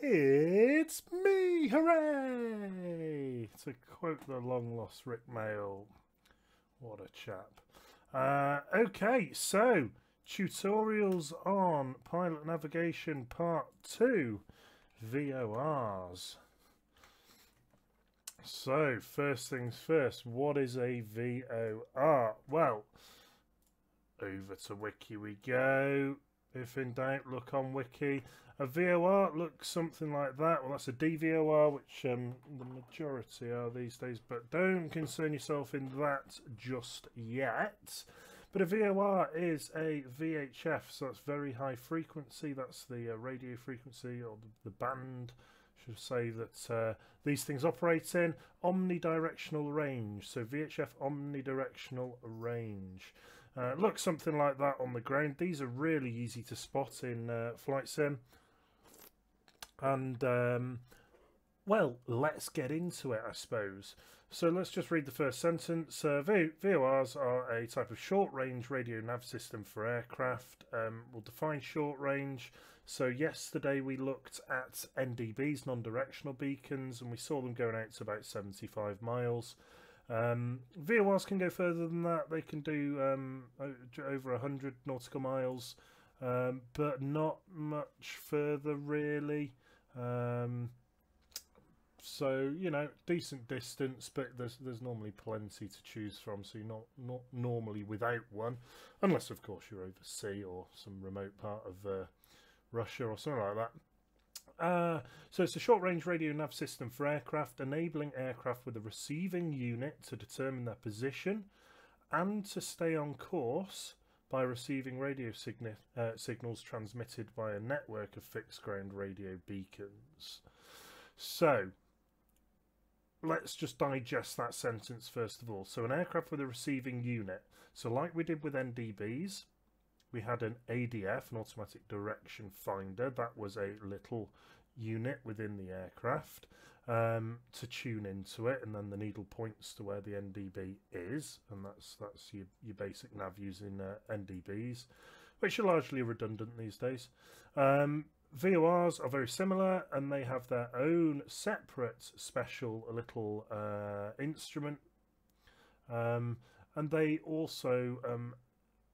It's me! Hooray! To quote the long-lost Rick Mail. What a chap. Okay, so tutorials on Pilot Navigation Part 2, VORs. So, first things first, what is a VOR? Well, over to Wiki we go. If in doubt, look on Wiki. A VOR looks something like that. Well, that's a DVOR, which the majority are these days, but don't concern yourself in that just yet. But a VOR is a VHF, so that's very high frequency. That's the radio frequency, or the band, should say, that these things operate in. Omnidirectional range, so VHF omnidirectional range. Looks something like that on the ground. These are really easy to spot in Flight Sim. And, well, let's get into it, I suppose. So let's just read the first sentence. VORs are a type of short-range radio nav system for aircraft. We'll define short range. So yesterday we looked at NDBs, non-directional beacons, and we saw them going out to about 75 miles. VORs can go further than that. They can do over 100 nautical miles, but not much further really. So, you know, decent distance, but there's normally plenty to choose from, so you're not normally without one, unless of course you're overseas or some remote part of Russia or something like that. So it's a short-range radio nav system for aircraft, enabling aircraft with a receiving unit to determine their position and to stay on course by receiving radio signals transmitted by a network of fixed ground radio beacons. So let's just digest that sentence first of all. So an aircraft with a receiving unit. So like we did with NDBs, we had an ADF, an automatic direction finder. That was a little unit within the aircraft to tune into it, and then the needle points to where the NDB is, and that's your basic nav using NDBs, which are largely redundant these days. VORs are very similar, and they have their own separate special little instrument, and they also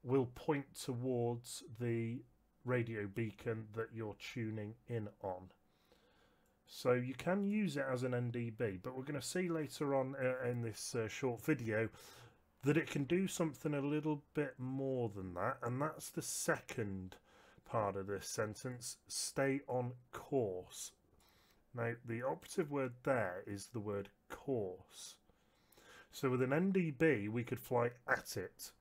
will point towards the radio beacon that you're tuning in on. So you can use it as an NDB, but we're going to see later on in this short video that it can do something a little bit more than that, and that's the second part of this sentence: stay on course. Now the operative word there is the word course. So with an NDB we could fly at it,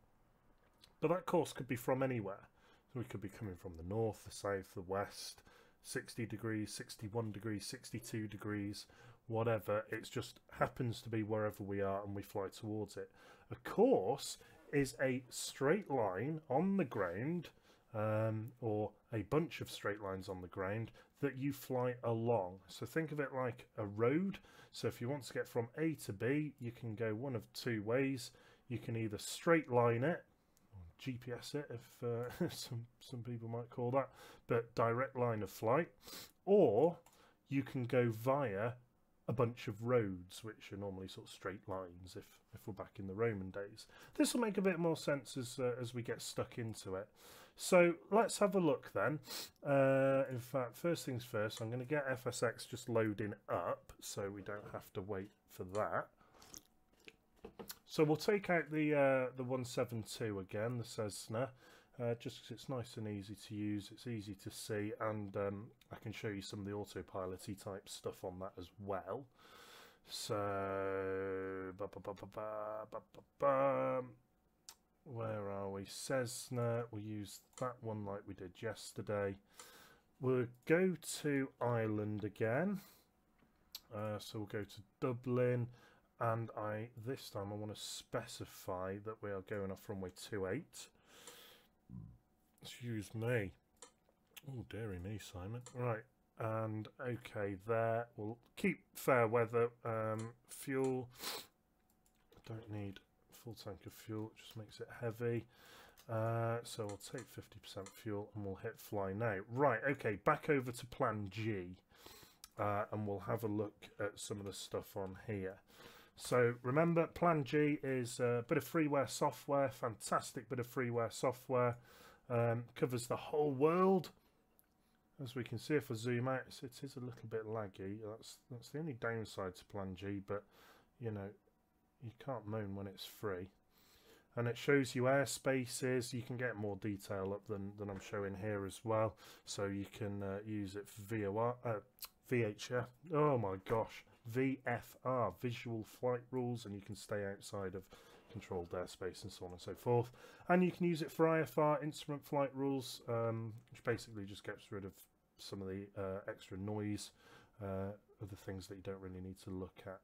but that course could be from anywhere. So we could be coming from the north, the south, the west, 60 degrees, 61 degrees, 62 degrees, whatever. It just happens to be wherever we are and we fly towards it. A course is a straight line on the ground, or a bunch of straight lines on the ground that you fly along. So think of it like a road. So if you want to get from A to B, you can go one of two ways. You can either straight line it, GPS it, if some people might call that, but direct line of flight, or you can go via a bunch of roads, which are normally sort of straight lines if we're back in the Roman days. This will make a bit more sense as we get stuck into it. So let's have a look then. In fact, first things first, I'm going to get FSX just loading up so we don't have to wait for that. So we'll take out the 172 again, the Cessna, just because it's nice and easy to use, it's easy to see, and I can show you some of the autopilot-y type stuff on that as well. So, where are we? Cessna, we'll use that one like we did yesterday. We'll go to Ireland again, so we'll go to Dublin. And this time I want to specify that we are going off runway 28. Excuse me. Oh, dearie me, Simon. Right, and okay, there. We'll keep fair weather. Fuel. I don't need full tank of fuel. It just makes it heavy. So we'll take 50% fuel and we'll hit fly now. Right, okay, back over to plan G. and we'll have a look at some of the stuff on here. So remember, Plan G is a bit of freeware software, fantastic bit of freeware software, covers the whole world. As we can see, if I zoom out, it is a little bit laggy. That's the only downside to Plan G, but you know, you can't moan when it's free. And it shows you airspaces. You can get more detail up than I'm showing here as well. So you can use it for VHF. Oh my gosh, VFR, visual flight rules, and you can stay outside of controlled airspace and so on and so forth. And you can use it for IFR, instrument flight rules, which basically just gets rid of some of the extra noise of the things that you don't really need to look at.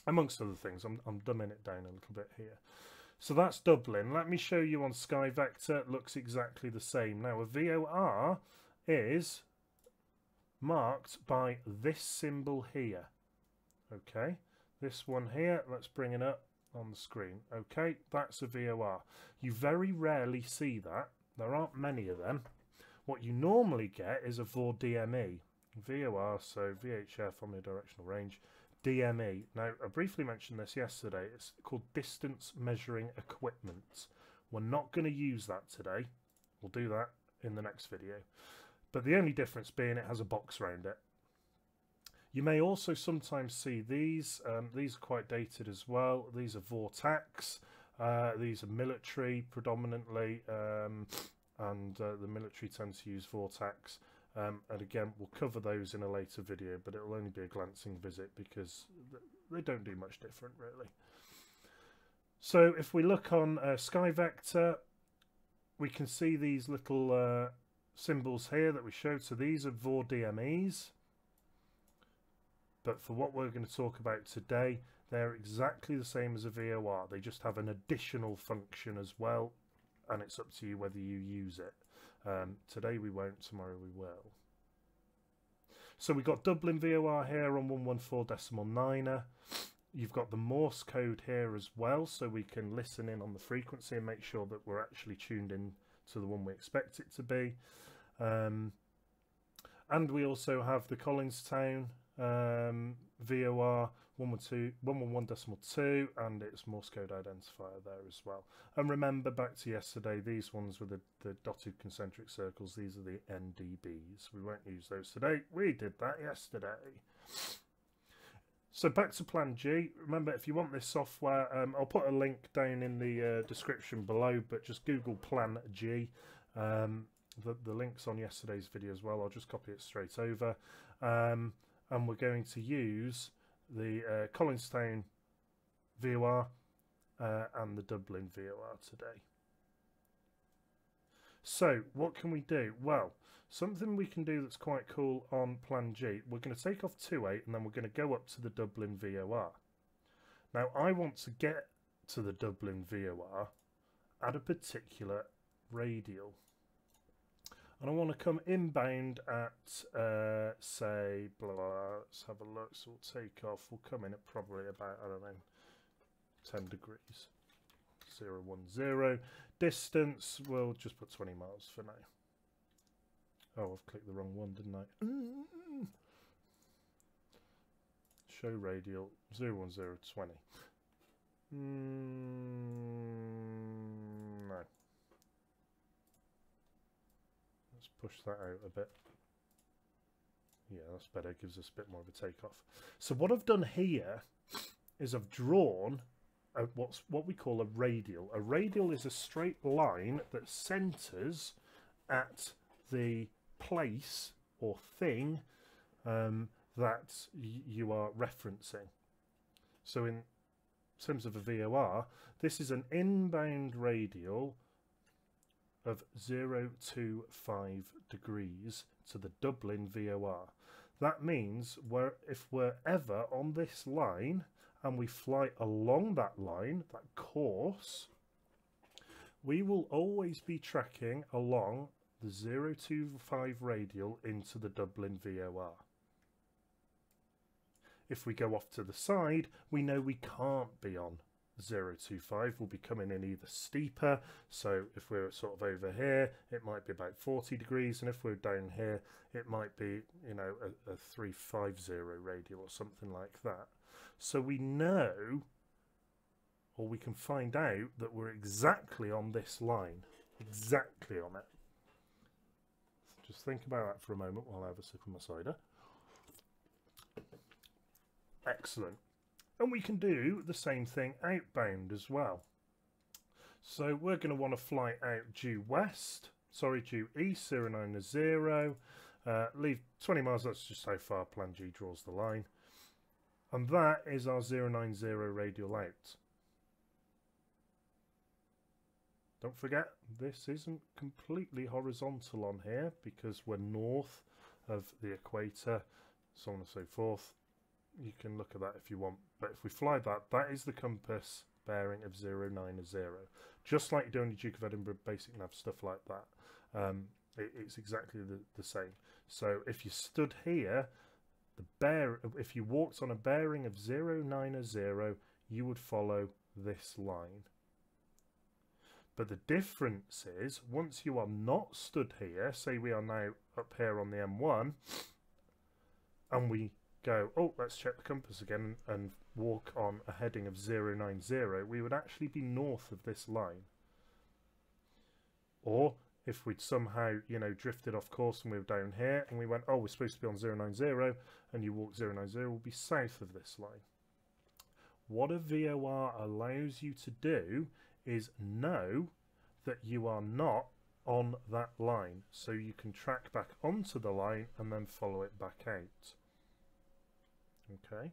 Amongst other things, I'm dumbing it down a little bit here. So that's Dublin. Let me show you on Sky Vector. It looks exactly the same. Now a VOR is marked by this symbol here. Okay, this one here, let's bring it up on the screen. Okay, that's a VOR. You very rarely see that. There aren't many of them. What you normally get is a VOR DME. VOR, so VHF, omnidirectional range, DME. Now, I briefly mentioned this yesterday. It's called distance measuring equipment. We're not going to use that today. We'll do that in the next video. But the only difference being it has a box around it. You may also sometimes see these. These are quite dated as well. These are Vortex. These are military predominantly, and the military tends to use Vortex. And again, we'll cover those in a later video, but it'll only be a glancing visit because they don't do much different really. So if we look on Sky Vector, we can see these little symbols here that we showed. So these are VOR DMEs. But for what we're going to talk about today, they're exactly the same as a VOR. They just have an additional function as well, and it's up to you whether you use it. Today we won't, tomorrow we will. So we've got Dublin VOR here on 114.9er. You've got the Morse code here as well, so we can listen in on the frequency and make sure that we're actually tuned in to the one we expect it to be. And we also have the Collinstown VOR 111.2 and its Morse code identifier there as well. And remember, back to yesterday, these ones with the dotted concentric circles, these are the NDBs. We won't use those today. We did that yesterday. So back to Plan G. Remember, if you want this software, I'll put a link down in the description below, but just Google Plan G. The link's on yesterday's video as well. I'll just copy it straight over. And we're going to use the Collinstown VOR and the Dublin VOR today. So what can we do? Well, something we can do that's quite cool on Plan G, we're going to take off 2.8 and then we're going to go up to the Dublin VOR. Now I want to get to the Dublin VOR at a particular radial. And I want to come inbound at, say, blah, blah, blah. Let's have a look. So we'll take off. We'll come in at probably about, I don't know, 10 degrees. 010. Distance, we'll just put 20 miles for now. Oh, I've clicked the wrong one, didn't I? Show radial, 01020. No. Push that out a bit. Yeah, that's better. It gives us a bit more of a takeoff. So what I've done here is I've drawn what we call a radial. A radial is a straight line that centers at the place or thing that you are referencing. So in terms of a VOR, this is an inbound radial of 025 degrees to the Dublin VOR. That means if we're ever on this line and we fly along that line, that course, we will always be tracking along the 025 radial into the Dublin VOR. If we go off to the side, we know we can't be on 025 will be coming in either steeper, so if we're sort of over here it might be about 40 degrees, and if we're down here it might be, you know, a 350 radial or something like that. So we know, or we can find out, that we're exactly on this line, exactly on it. So just think about that for a moment while I have a sip of my cider. Excellent. And we can do the same thing outbound as well. So we're going to want to fly out due east, 090, leave 20 miles, that's just how far plan G draws the line. And that is our 090 radial out. Don't forget, this isn't completely horizontal on here because we're north of the equator, so on and so forth. You can look at that if you want, but if we fly that, that is the compass bearing of 090, just like you do on your Duke of Edinburgh basic nav, stuff like that. It's exactly the same. So if you stood here, if you walked on a bearing of 090, you would follow this line. But the difference is, once you are not stood here, say we are now up here on the M1, and we go, oh, let's check the compass again and walk on a heading of 090, we would actually be north of this line. Or if we'd somehow, you know, drifted off course and we were down here and we went, oh, we're supposed to be on 090, and you walk 090, we'll be south of this line. What a VOR allows you to do is know that you are not on that line, so you can track back onto the line and then follow it back out. Okay,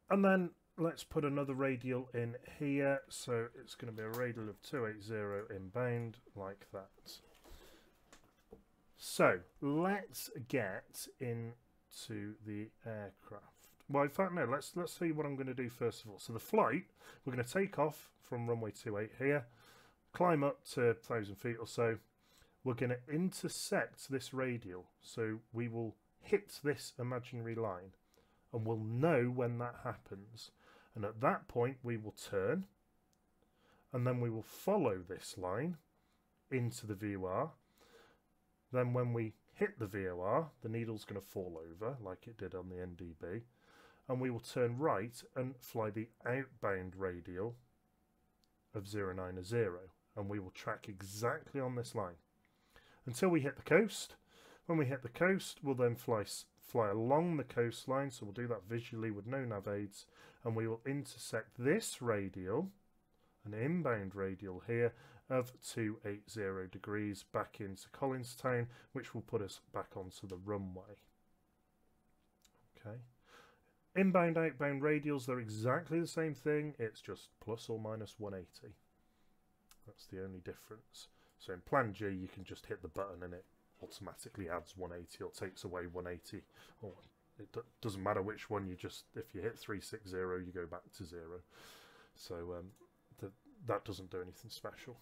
and then let's put another radial in here, so it's going to be a radial of 280 inbound, like that. So let's get into the aircraft. Well, in fact, no, let's see what I'm going to do first of all. So the flight, we're going to take off from runway 28 here, climb up to 1,000 feet or so. We're going to intersect this radial, so we will hit this imaginary line, and we'll know when that happens. And at that point, we will turn, and then we will follow this line into the VOR. Then when we hit the VOR, the needle's going to fall over, like it did on the NDB. And we will turn right and fly the outbound radial of 090, and we will track exactly on this line until we hit the coast. When we hit the coast, we'll then fly along the coastline, so we'll do that visually with no nav aids, and we will intersect this radial, an inbound radial here, of 280 degrees back into Collinstown, which will put us back onto the runway. Okay. Inbound, outbound radials, they're exactly the same thing, it's just plus or minus 180. That's the only difference. So in Plan G, you can just hit the button and it automatically adds 180 or takes away 180. Or it doesn't matter which one, you just, if you hit 360, you go back to 0. So that doesn't do anything special.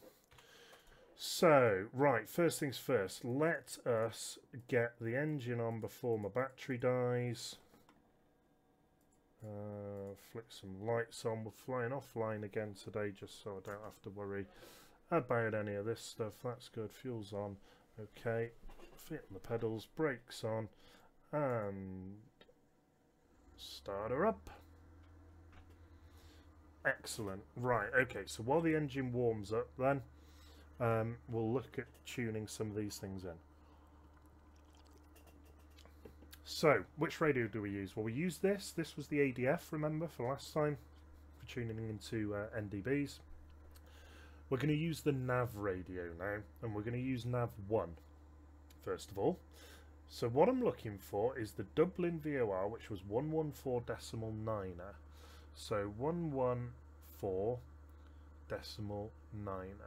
So, right, first things first, let us get the engine on before my battery dies. Flick some lights on. We're flying offline again today just so I don't have to worry about any of this stuff. That's good. Fuel's on. Okay. Feet on the pedals. Brakes on. And start her up. Excellent. Right. Okay. So while the engine warms up then, we'll look at tuning some of these things in. So, which radio do we use? Well, we use this. This was the ADF, remember, for last time, for tuning into NDBs. We're going to use the nav radio now, and we're going to use nav 1, first of all. So what I'm looking for is the Dublin VOR, which was 114.9. So 114.9.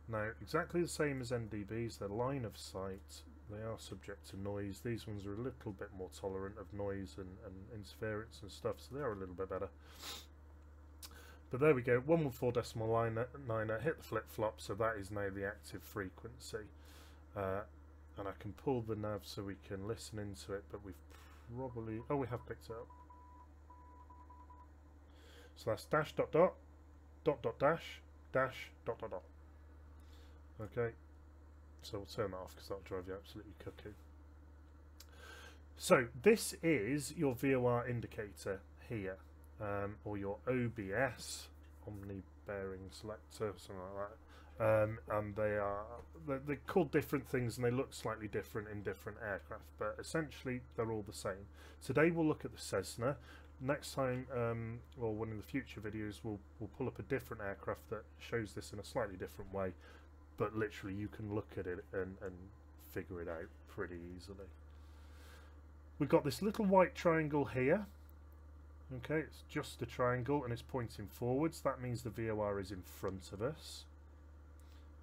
Now, exactly the same as NDBs, they're line of sight. They are subject to noise. These ones are a little bit more tolerant of noise and interference and stuff, so they are a little bit better. But there we go, 114.9, hit the flip-flop, so that is now the active frequency. And I can pull the nav so we can listen into it, but we've probably... oh, we have picked it up. So that's dash dot dot dot dot dash dash dot dot dot. Okay, so we'll turn that off because that'll drive you absolutely cuckoo. So this is your VOR indicator here, or your OBS, Omni Bearing Selector, something like that. And they're called different things and they look slightly different in different aircraft, but essentially they're all the same. Today we'll look at the Cessna. Next time, or one of the future videos, we'll pull up a different aircraft that shows this in a slightly different way, but literally you can look at it and figure it out pretty easily. We've got this little white triangle here. Okay, it's just a triangle and it's pointing forwards. That means the VOR is in front of us.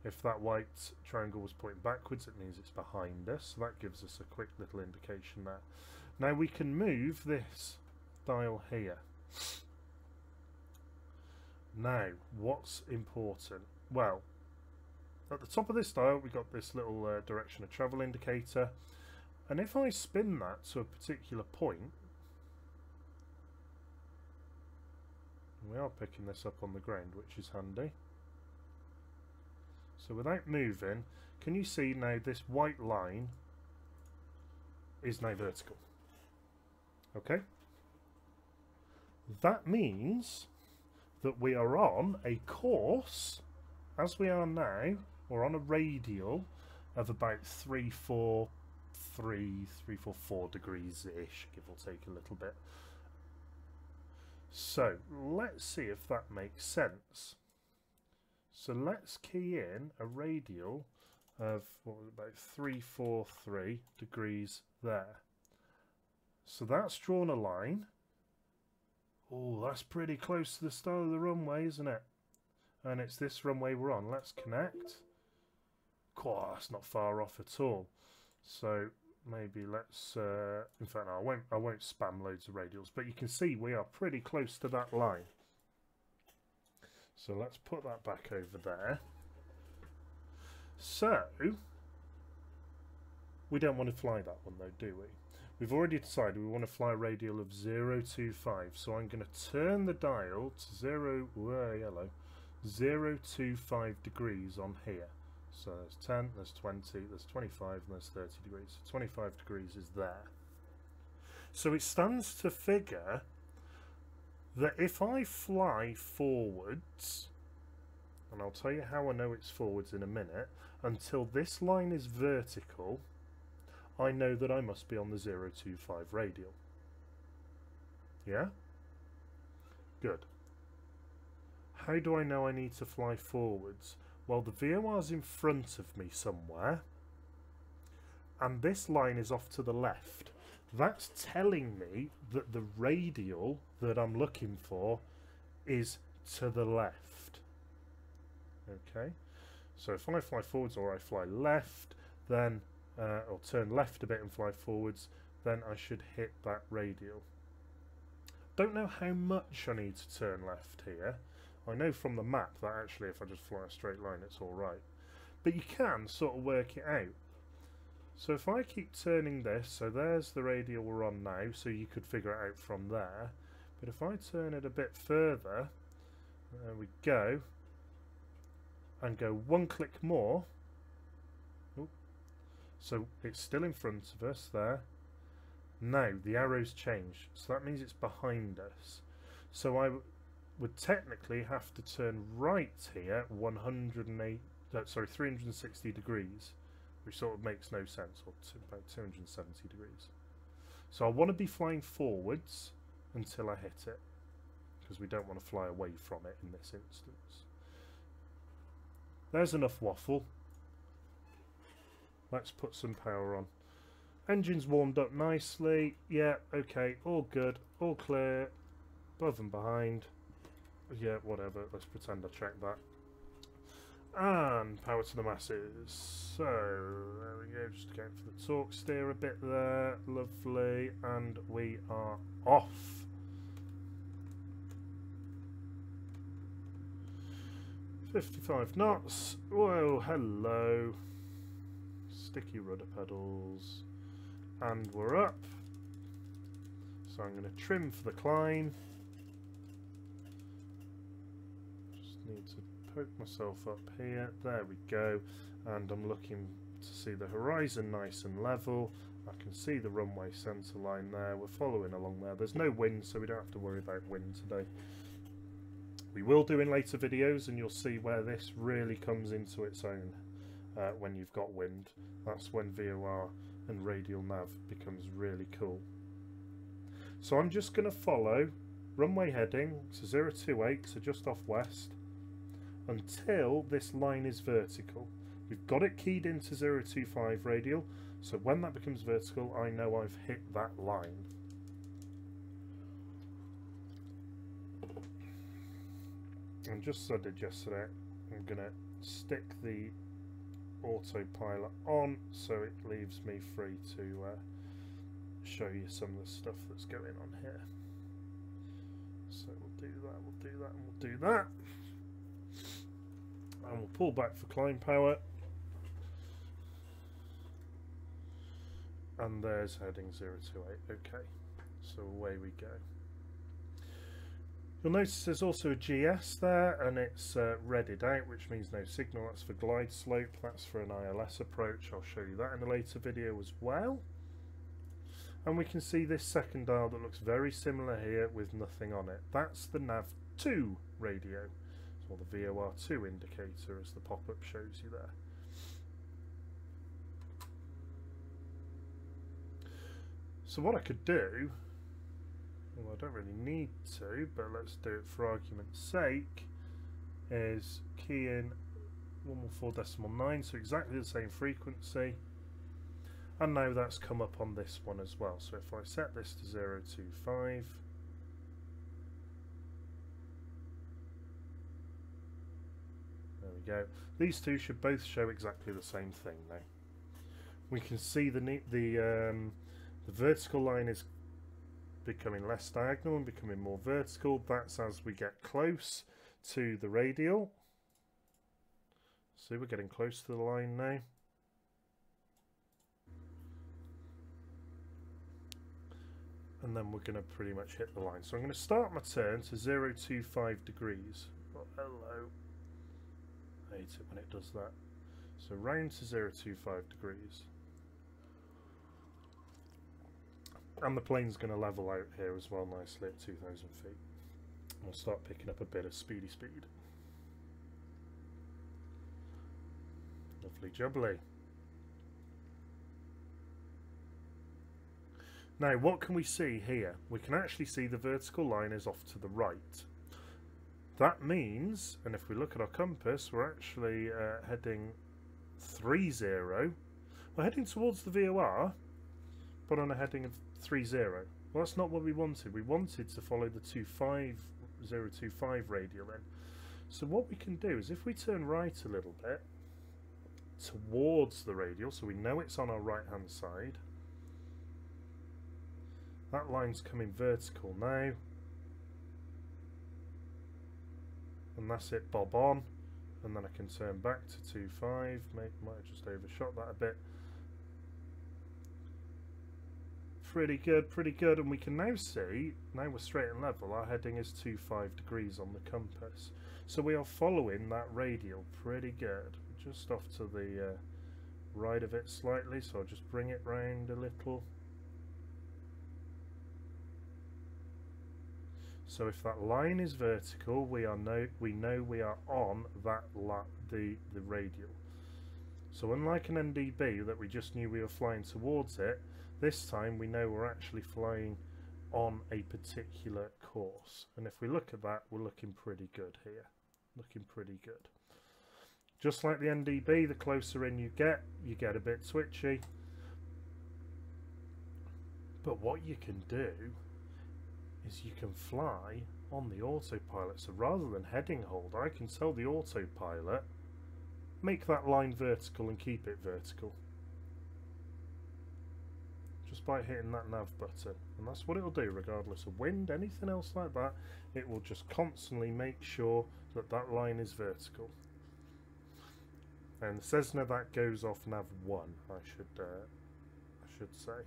If that white triangle was pointing backwards, it means it's behind us. So that gives us a quick little indication there. Now we can move this dial here. Now, what's important? Well, at the top of this dial, we've got this little direction of travel indicator. And if I spin that to a particular point, we are picking this up on the ground, which is handy. So without moving, can you see now this white line is now vertical? Okay? That means that we are on a course, as we are now, we're on a radial of about 344 degrees-ish, give or take a little bit. So let's see if that makes sense. So let's key in a radial of what was it, about 343 degrees there. So that's drawn a line. Oh, that's pretty close to the start of the runway, isn't it? And it's this runway we're on. Let's connect. Oh, that's not far off at all. So maybe let's. In fact, no, I won't spam loads of radials, but you can see we are pretty close to that line. So let's put that back over there. So we don't want to fly that one though, do we? We've already decided we want to fly a radial of 025. So I'm going to turn the dial to 025 degrees on here. So there's 10, there's 20, there's 25, and there's 30 degrees. So 25 degrees is there. So it stands to figure that if I fly forwards, and I'll tell you how I know it's forwards in a minute, until this line is vertical, I know that I must be on the 025 radial. Yeah? Good. How do I know I need to fly forwards? Well, the VOR's in front of me somewhere, and this line is off to the left. That's telling me that the radial that I'm looking for is to the left. Okay, so if I fly forwards or I fly left, then or turn left a bit and fly forwards, then I should hit that radial. Don't know how much I need to turn left here. I know from the map that actually if I just fly a straight line it's alright. But you can sort of work it out. So if I keep turning this, so there's the radial we're on now, so you could figure it out from there. But if I turn it a bit further, there we go, and go one click more, ooh, so it's still in front of us there. Now the arrow's changed, so that means it's behind us. So I would technically have to turn right here 360 degrees, which sort of makes no sense, or about 270 degrees. So I want to be flying forwards until I hit it, because we don't want to fly away from it in this instance. There's enough waffle. Let's put some power on. Engine's warmed up nicely. Yeah, okay, all good, all clear, above and behind. Yeah, whatever, let's pretend I checked that. And power to the masses. So there we go, just going for the torque steer a bit there. Lovely, and we are off. .55 knots. Whoa, hello. Sticky rudder pedals. And we're up. So I'm going to trim for the climb. need to poke myself up here. There we go. And I'm looking to see the horizon nice and level. I can see the runway centre line there. We're following along there. There's no wind, so we don't have to worry about wind today. We will do in later videos, and you'll see where this really comes into its own when you've got wind. That's when VOR and radial nav becomes really cool. So I'm just going to follow runway heading to 028, so just off west, until this line is vertical. We've got it keyed into 025 radial, so when that becomes vertical, I know I've hit that line. And just as I did yesterday, I'm going to stick the autopilot on so it leaves me free to show you some of the stuff that's going on here. So we'll do that, we'll do that, and we'll do that. And we'll pull back for climb power. And there's heading 028. Okay, so away we go. You'll notice there's also a GS there, and it's redded out, which means no signal. That's for glide slope, that's for an ILS approach. I'll show you that in a later video as well. And we can see this second dial that looks very similar here with nothing on it. That's the nav2 radio, or the VOR2 indicator, as the pop-up shows you there. So what I could do, well, I don't really need to, but let's do it for argument's sake, is key in 114.9, so exactly the same frequency, and now that's come up on this one as well. So if I set this to 025, there we go. These two should both show exactly the same thing now. We can see the vertical line is becoming less diagonal and becoming more vertical. That's as we get close to the radial. See, we're getting close to the line now. And then we're going to pretty much hit the line. So I'm going to start my turn to 025 degrees. Oh, hello. I hate it when it does that. So round to 025 degrees. And the plane's going to level out here as well nicely at 2,000 feet. We'll start picking up a bit of speedy speed. Lovely jubbly. Now what can we see here? We can actually see the vertical line is off to the right. That means, and if we look at our compass, we're actually heading 30. We're heading towards the VOR, but on a heading of 30. Well, that's not what we wanted. We wanted to follow the 025 radial in. So what we can do is if we turn right a little bit towards the radial, so we know it's on our right hand side, that line's coming vertical now, and that's it, bob on, and then I can turn back to 25. Might have just overshot that a bit. Pretty good, and we can now see, now we're straight and level, our heading is 25 degrees on the compass. So we are following that radial pretty good. Just off to the right of it slightly, so I'll just bring it round a little. So if that line is vertical, we know we are on that the radial. So unlike an NDB that we just knew we were flying towards it, this time we know we're actually flying on a particular course. And if we look at that, we're looking pretty good here. Looking pretty good. Just like the NDB, the closer in you get a bit twitchy. But what you can do is you can fly on the autopilot. So rather than heading hold, I can tell the autopilot, make that line vertical and keep it vertical. Just by hitting that nav button. And that's what it'll do regardless of wind, anything else like that. It will just constantly make sure that that line is vertical. And Cessna, that goes off nav 1, I should say.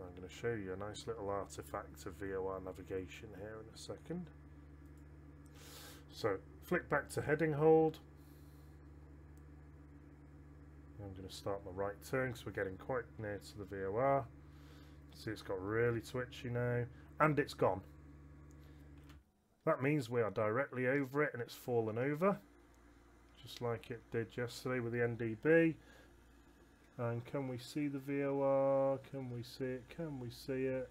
I'm going to show you a nice little artifact of VOR navigation here in a second. So flick back to heading hold. I'm going to start my right turn because we're getting quite near to the VOR. See, it's got really twitchy now, and it's gone. That means we are directly over it and it's fallen over, just like it did yesterday with the NDB. And can we see the VOR? Can we see it? Can we see it?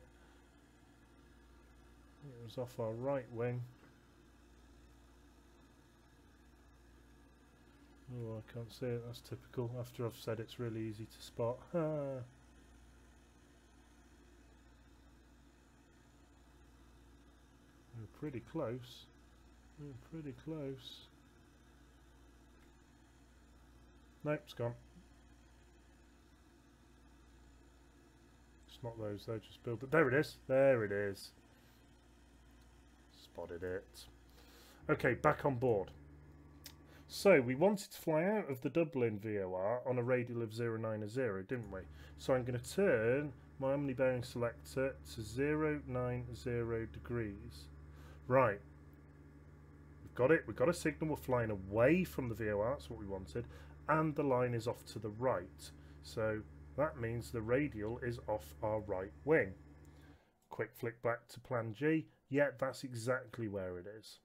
It was off our right wing. Oh, I can't see it. That's typical. After I've said it's really easy to spot. We're pretty close. We're pretty close. Nope, it's gone. It's not those though, just build it. There it is. There it is. Spotted it. Okay, back on board. So we wanted to fly out of the Dublin VOR on a radial of 090, didn't we? So I'm going to turn my omni-bearing selector to 090 degrees. Right. We've got it. We've got a signal. We're flying away from the VOR. That's what we wanted. And the line is off to the right. So that means the radial is off our right wing. Quick flick back to plan G. Yeah, that's exactly where it is.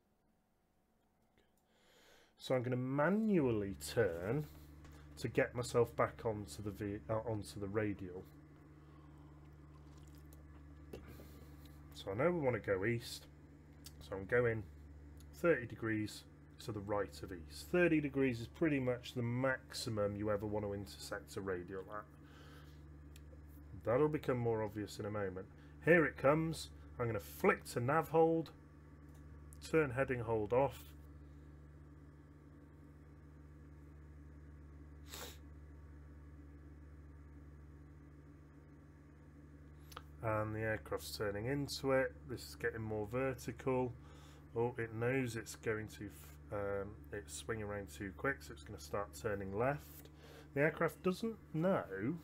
So I'm going to manually turn to get myself back onto the radial. So I know we want to go east. So I'm going 30 degrees to the right of east. 30 degrees is pretty much the maximum you ever want to intersect a radial at. That'll become more obvious in a moment. Here it comes. I'm going to flick to nav hold, turn heading hold off. And the aircraft's turning into it. This is getting more vertical. Oh, it knows it's going to it's swinging around too quick, so it's going to start turning left. The aircraft doesn't know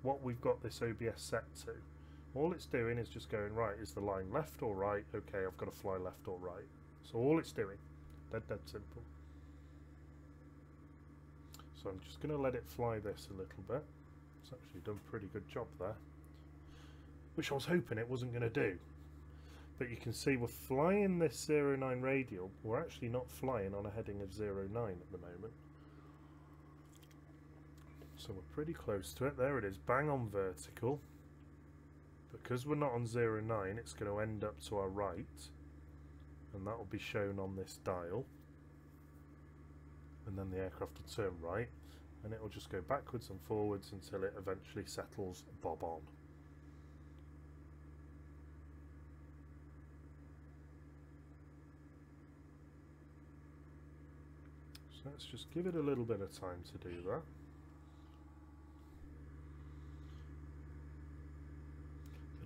what we've got this OBS set to. All it's doing is just going, right, is the line left or right? Okay, I've got to fly left or right. So all it's doing, dead simple. So I'm just going to let it fly this a little bit. It's actually done a pretty good job there, which I was hoping it wasn't going to do. But you can see we're flying this 09 radial. We're actually not flying on a heading of 09 at the moment. So we're pretty close to it. There it is, bang on vertical. Because we're not on 09, it's going to end up to our right. And that will be shown on this dial. And then the aircraft will turn right. And it will just go backwards and forwards until it eventually settles bob on. So let's just give it a little bit of time to do that.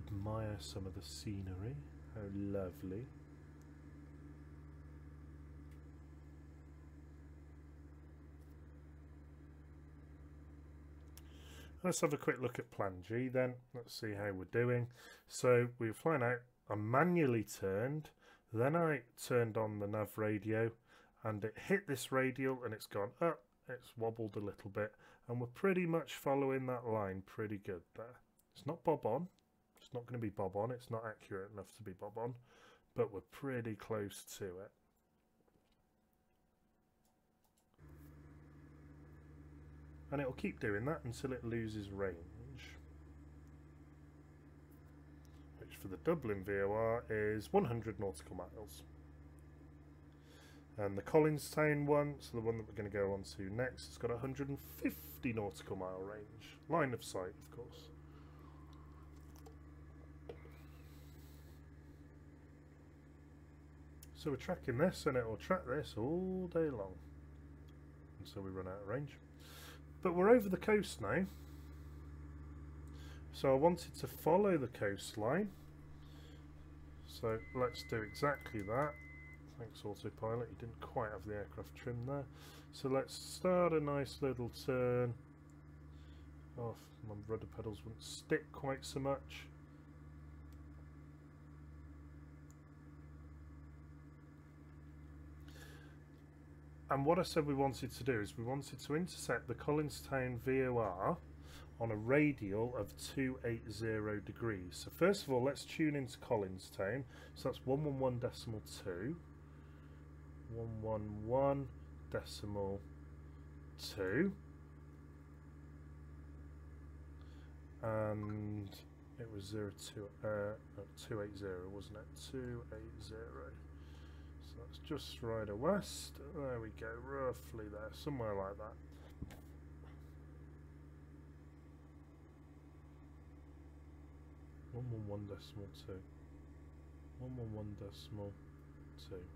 Admire some of the scenery. How lovely. Let's have a quick look at plan G then. Let's see how we're doing. So we were flying out. I manually turned. Then I turned on the nav radio. And it hit this radial and it's gone up, it's wobbled a little bit, and we're pretty much following that line pretty good there. It's not bob on, it's not going to be bob on, it's not accurate enough to be bob on, but we're pretty close to it. And it will keep doing that until it loses range. Which for the Dublin VOR is 100 nautical miles. And the Collinstown one, so the one that we're going to go on to next, has got 150 nautical mile range. Line of sight, of course. So we're tracking this, and it will track this all day long until we run out of range. But we're over the coast now. So I wanted to follow the coastline. So let's do exactly that. Thanks autopilot, you didn't quite have the aircraft trim there. So let's start a nice little turn Oh, if my rudder pedals wouldn't stick quite so much. And what I said we wanted to do is we wanted to intersect the Collinstown VOR on a radial of 280 degrees. So first of all, let's tune into Collinstown. So that's 111.2. 111.2. And it was 280, wasn't it? 280. So that's just right west. There we go, roughly there, somewhere like that. One decimal two. 111.2.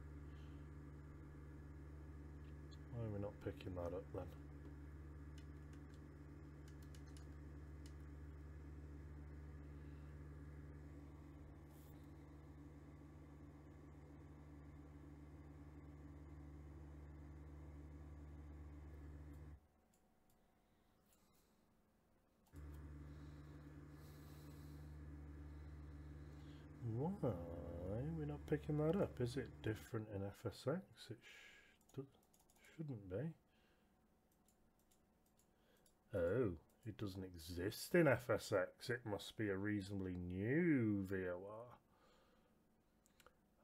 Why are we not picking that up then? Why are we not picking that up? Is it different in FSX? It shouldn't be. Oh, it doesn't exist in FSX. It must be a reasonably new VOR.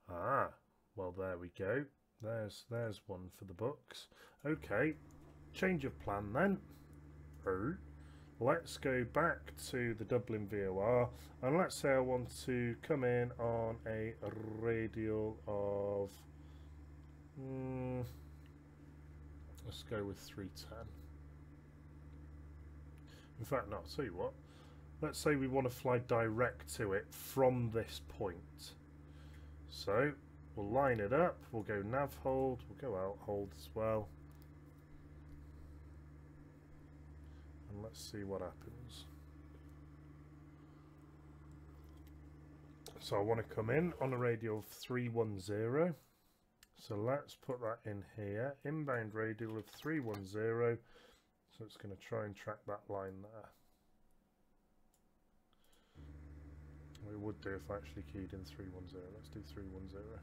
Ah, well there we go. There's one for the books. Okay, change of plan then. Oh. Let's go back to the Dublin VOR and let's say I want to come in on a radial of let's go with 310. In fact, no, I'll tell you what, let's say we want to fly direct to it from this point. So we'll line it up, we'll go nav hold, we'll go out hold as well. And let's see what happens. So I want to come in on a radial of 310. So let's put that in here. Inbound radial of 310. So it's going to try and track that line there. We would do if I actually keyed in 310. Let's do 310.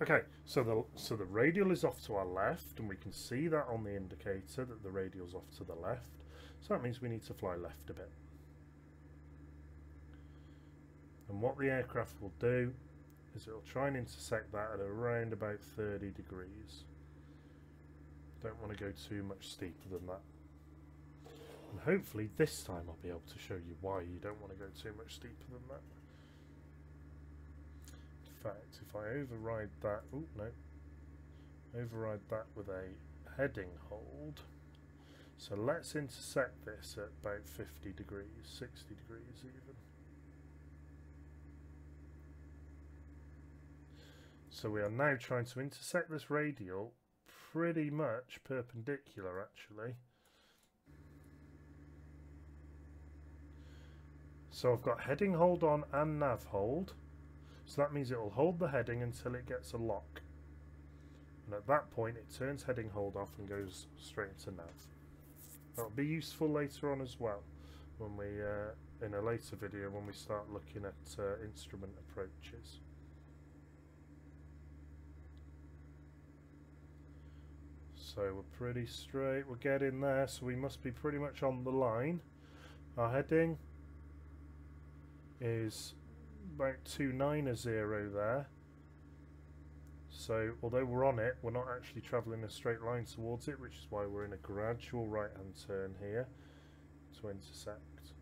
Okay, so the radial is off to our left, and we can see that on the indicator that the radial's off to the left. So that means we need to fly left a bit. And what the aircraft will do is it'll try and intersect that at around about 30 degrees. Don't want to go too much steeper than that. And hopefully this time I'll be able to show you why you don't want to go too much steeper than that. In fact, if I override that, override that with a heading hold. So let's intersect this at about 50 degrees, 60 degrees even. So we are now trying to intersect this radial pretty much perpendicular actually. So I've got heading hold on and nav hold. So that means it will hold the heading until it gets a lock. And at that point it turns heading hold off and goes straight into nav. That'll be useful later on as well, when we, in a later video when we start looking at instrument approaches. So we're pretty straight, we're getting there, so we must be pretty much on the line. Our heading is about 290 there. So although we're on it, we're not actually travelling a straight line towards it, which is why we're in a gradual right hand turn here to intersect.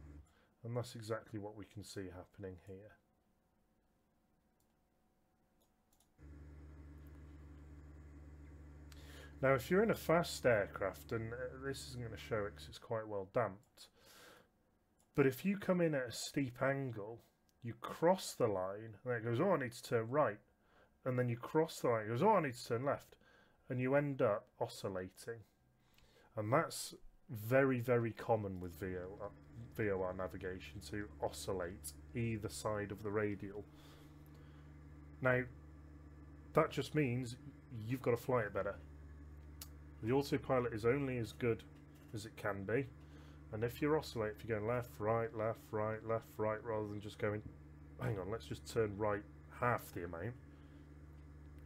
And that's exactly what we can see happening here. Now if you're in a fast aircraft, and this isn't going to show it because it's quite well damped, but if you come in at a steep angle, you cross the line and it goes, oh, I need to turn right. And then you cross the line, it goes, oh, I need to turn left. And you end up oscillating. And that's very, very common with VOR navigation, to oscillate either side of the radial. Now, that just means you've got to fly it better. The autopilot is only as good as it can be, and if you're oscillating, if you're going left, right, left, right, left, right, rather than just going, hang on, let's just turn right half the amount,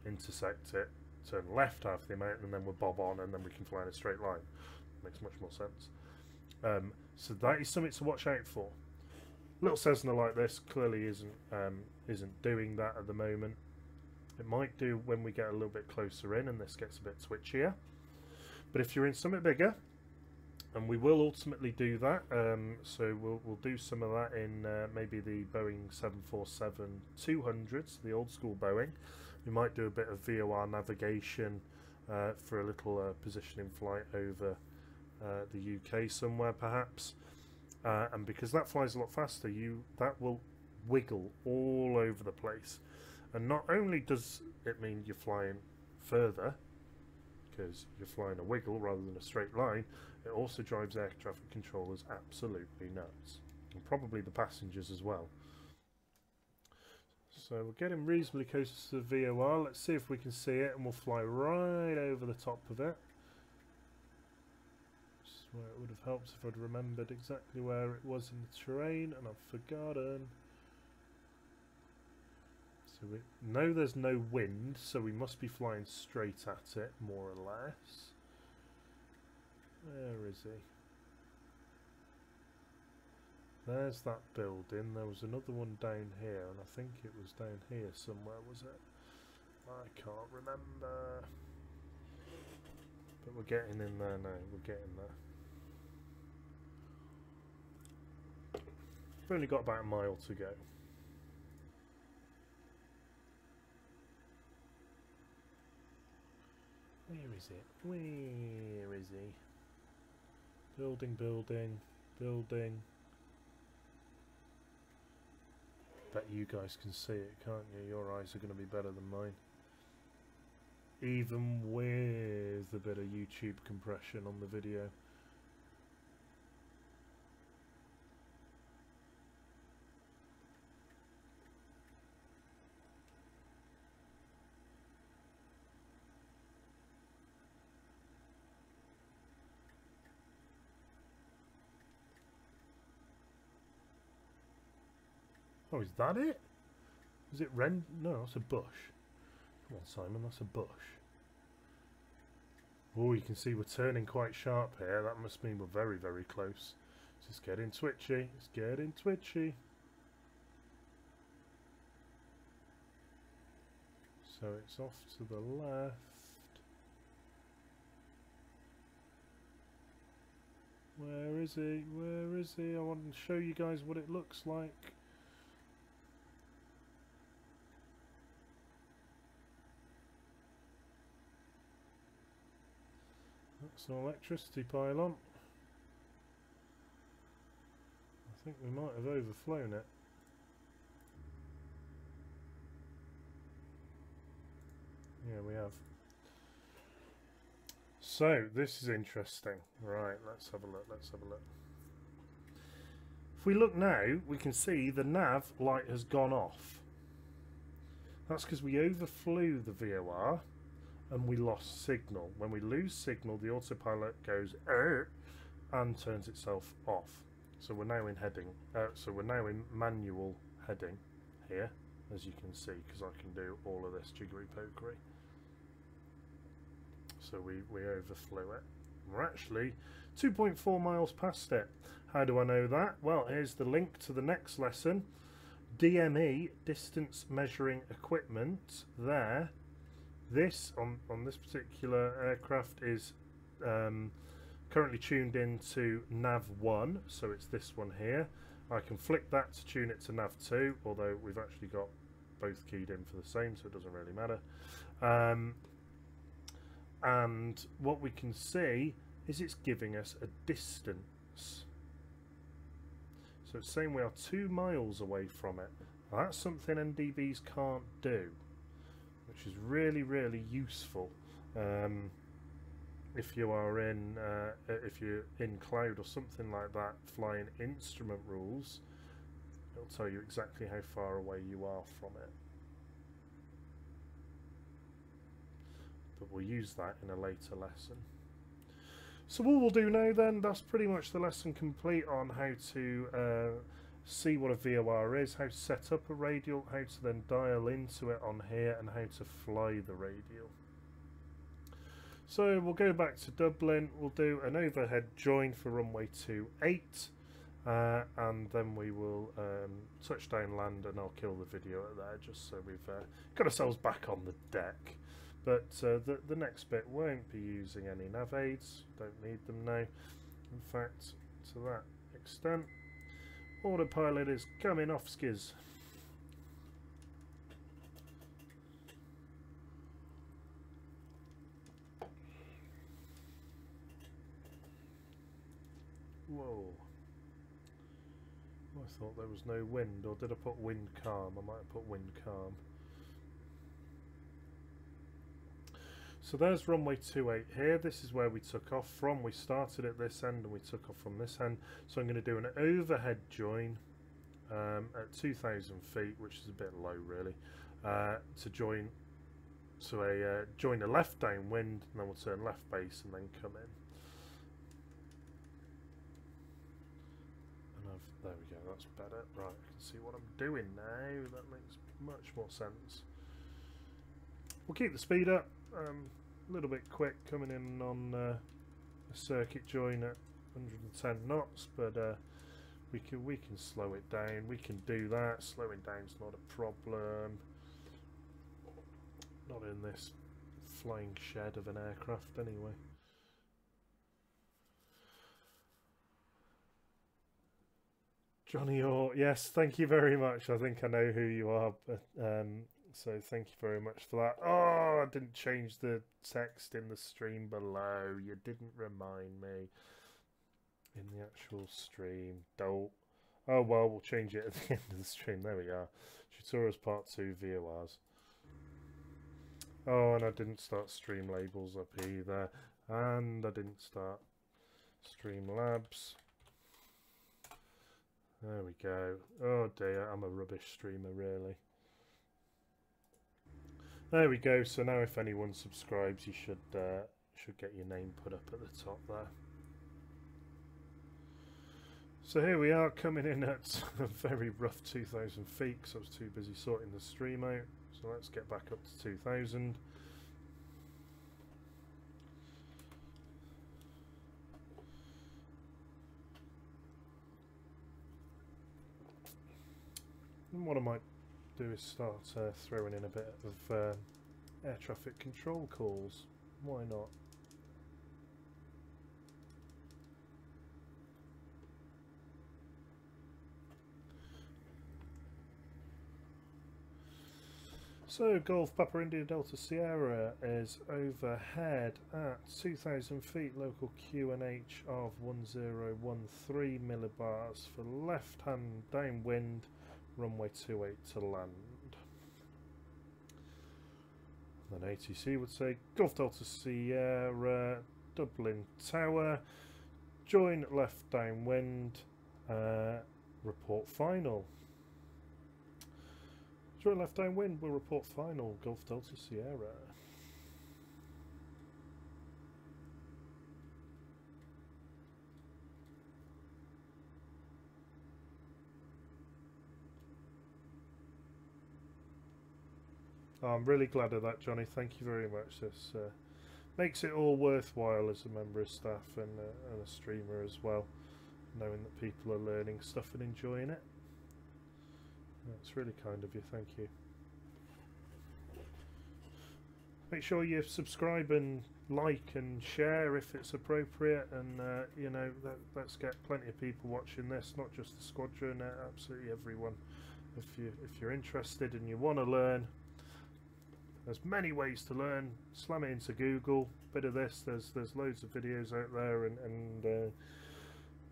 intersect it, turn left half the amount, and then we'll bob on, and then we can fly in a straight line. Makes much more sense. So that is something to watch out for. Little Cessna like this clearly isn't doing that at the moment. It might do when we get a little bit closer in and this gets a bit twitchier. But if you're in something bigger, and we will ultimately do that, so we'll do some of that in maybe the Boeing 747-200s, the old school Boeing. We might do a bit of VOR navigation for a little positioning flight over the UK somewhere perhaps. And because that flies a lot faster, that will wiggle all over the place. And not only does it mean you're flying further, because you're flying a wiggle rather than a straight line, it also drives air traffic controllers absolutely nuts. And probably the passengers as well. So we're getting reasonably close to the VOR. Let's see if we can see it, and we'll fly right over the top of it. Where it would have helped if I'd remembered exactly where it was in the terrain, and I've forgotten. So we know there's no wind, so we must be flying straight at it, more or less. Where is he? There's that building. There was another one down here, and I think it was down here somewhere, was it? I can't remember. But we're getting in there now, we're getting there. We've only got about a mile to go. Where is it? Where is he? Building, building, building. Bet you guys can see it, can't you? Your eyes are going to be better than mine. Even with a bit of YouTube compression on the video. Oh, is that it? Is it No, that's a bush. Come on, Simon, that's a bush. Oh, you can see we're turning quite sharp here. That must mean we're very, very close. It's getting twitchy. It's getting twitchy. So it's off to the left. Where is he? Where is he? I want to show you guys what it looks like. That's an electricity pylon. I think we might have overflown it. Yeah, we have. So, this is interesting. Right, let's have a look, let's have a look. If we look now, we can see the nav light has gone off. That's because we overflew the VOR and we lost signal. When we lose signal, the autopilot goes and turns itself off. So we're now in heading. So we're now in manual heading here, as you can see, because I can do all of this jiggery pokery. So we overflew it. We're actually 2.4 miles past it. How do I know that? Well, here's the link to the next lesson. DME, distance measuring equipment, there. This, on this particular aircraft, is currently tuned into nav 1, so it's this one here. I can flick that to tune it to nav 2, although we've actually got both keyed in for the same, so it doesn't really matter. And what we can see is it's giving us a distance. So it's saying we are 2 miles away from it. Now, that's something NDVs can't do, which is really, really useful. If you are in, if you're in cloud or something like that, flying instrument rules, it'll tell you exactly how far away you are from it. but we'll use that in a later lesson. So what we'll do now then, that's pretty much the lesson complete on how to see what a VOR is, how to set up a radial, how to then dial into it on here, and how to fly the radial. So we'll go back to Dublin, we'll do an overhead join for runway 28, and then we will touchdown land, and I'll kill the video at there just so we've got ourselves back on the deck. But the next bit won't be using any nav aids, don't need them now. In fact, to that extent, autopilot is coming off skis. Whoa. I thought there was no wind, or did I put wind calm? I might have put wind calm. So there's runway 28 here. This is where we took off from. We started at this end and we took off from this end. So I'm going to do an overhead join at 2,000 feet, which is a bit low really, to join a left downwind, and then we'll turn left base and then come in. And there we go, that's better. Right, I can see what I'm doing now. That makes much more sense. We'll keep the speed up. A little bit quick coming in on a circuit join at 110 knots, but we can slow it down. We can do that. Slowing down's not a problem. Not in this flying shed of an aircraft anyway. Johnny Orr, yes, thank you very much. I think I know who you are, but so thank you very much for that. Oh, I didn't change the text in the stream below. You didn't remind me in the actual stream. Don't. Oh well, we'll change it at the end of the stream. There we are. Tutorials Part 2 VORs. Oh, and I didn't start stream labels up either. And I didn't start stream labs. There we go. Oh dear, I'm a rubbish streamer really. There we go. So now if anyone subscribes, you should get your name put up at the top there. So here we are coming in at a very rough 2,000 feet because I was too busy sorting the stream out. So let's get back up to 2,000. And what I might do is start throwing in a bit of air traffic control calls. Why not? So Golf Papa India Delta Sierra is overhead at 2,000 feet, local QNH of 1013 millibars for left hand downwind, runway 28 to land. Then ATC would say Golf Delta Sierra, Dublin Tower, join left downwind, report final. Join left downwind, we'll report final, Golf Delta Sierra. Oh, I'm really glad of that, Johnny. Thank you very much. This makes it all worthwhile as a member of staff and a streamer as well, knowing that people are learning stuff and enjoying it. That's really kind of you. Thank you. Make sure you subscribe and like and share if it's appropriate, and you know, let's get plenty of people watching this, not just the squadron, absolutely everyone. If you're interested and you want to learn, there's many ways to learn. Slam it into Google. Bit of this. There's loads of videos out there, and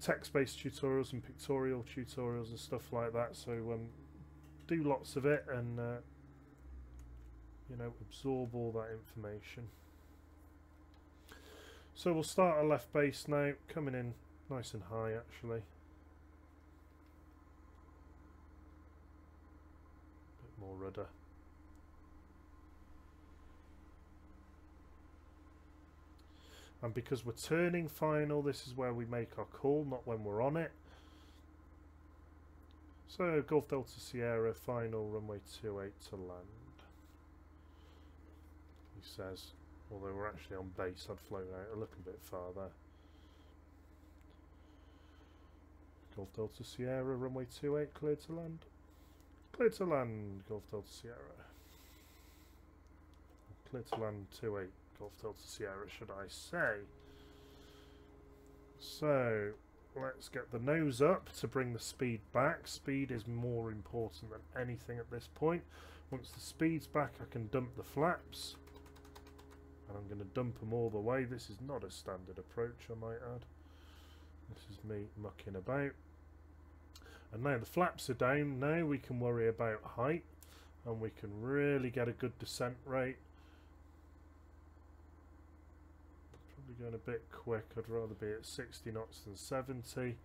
text-based tutorials and pictorial tutorials and stuff like that. So do lots of it, and you know, absorb all that information. So we'll start our left base now, coming in nice and high actually. Bit more rudder. And because we're turning final, this is where we make our call, not when we're on it. So Golf Delta Sierra, final runway 28 to land. He says, although we're actually on base, I'd float out a little bit farther. Golf Delta Sierra, runway 28, clear to land. Clear to land, Golf Delta Sierra. Clear to land 28, Golf Delta Sierra, should I say. So, let's get the nose up to bring the speed back. Speed is more important than anything at this point. Once the speed's back, I can dump the flaps. And I'm going to dump them all the way. This is not a standard approach, I might add. This is me mucking about. And now the flaps are down. Now we can worry about height. And we can really get a good descent rate. Probably going a bit quick. I'd rather be at 60 knots than 70.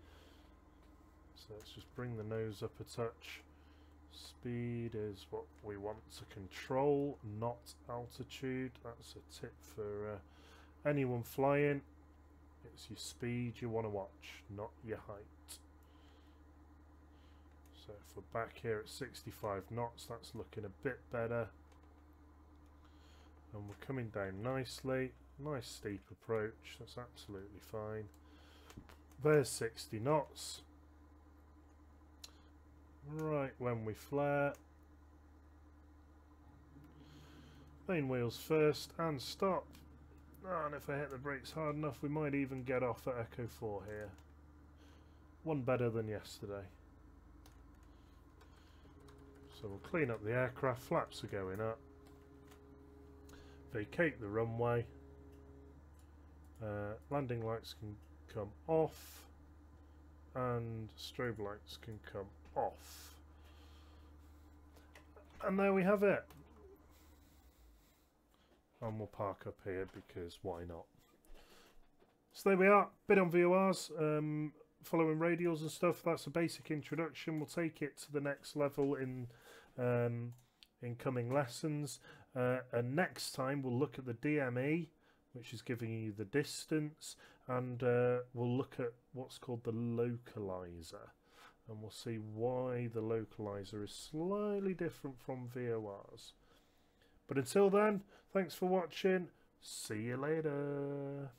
So let's just bring the nose up a touch. Speed is what we want to control, not altitude. That's a tip for anyone flying. It's your speed you want to watch, not your height. So if we're back here at 65 knots, that's looking a bit better. And we're coming down nicely. Nice steep approach, that's absolutely fine. There's 60 knots. Right when we flare. Main wheels first and stop. Oh, and if I hit the brakes hard enough, we might even get off at Echo 4 here. One better than yesterday. So we'll clean up the aircraft, flaps are going up. Vacate the runway. Landing lights can come off. And strobe lights can come off. And there we have it. And we'll park up here because why not? So there we are, bit on VORs, following radials and stuff. That's a basic introduction. We'll take it to the next level in coming lessons. And next time we'll look at the DME, which is giving you the distance, and we'll look at what's called the localizer. And we'll see why the localizer is slightly different from VORs. But until then, thanks for watching. See you later.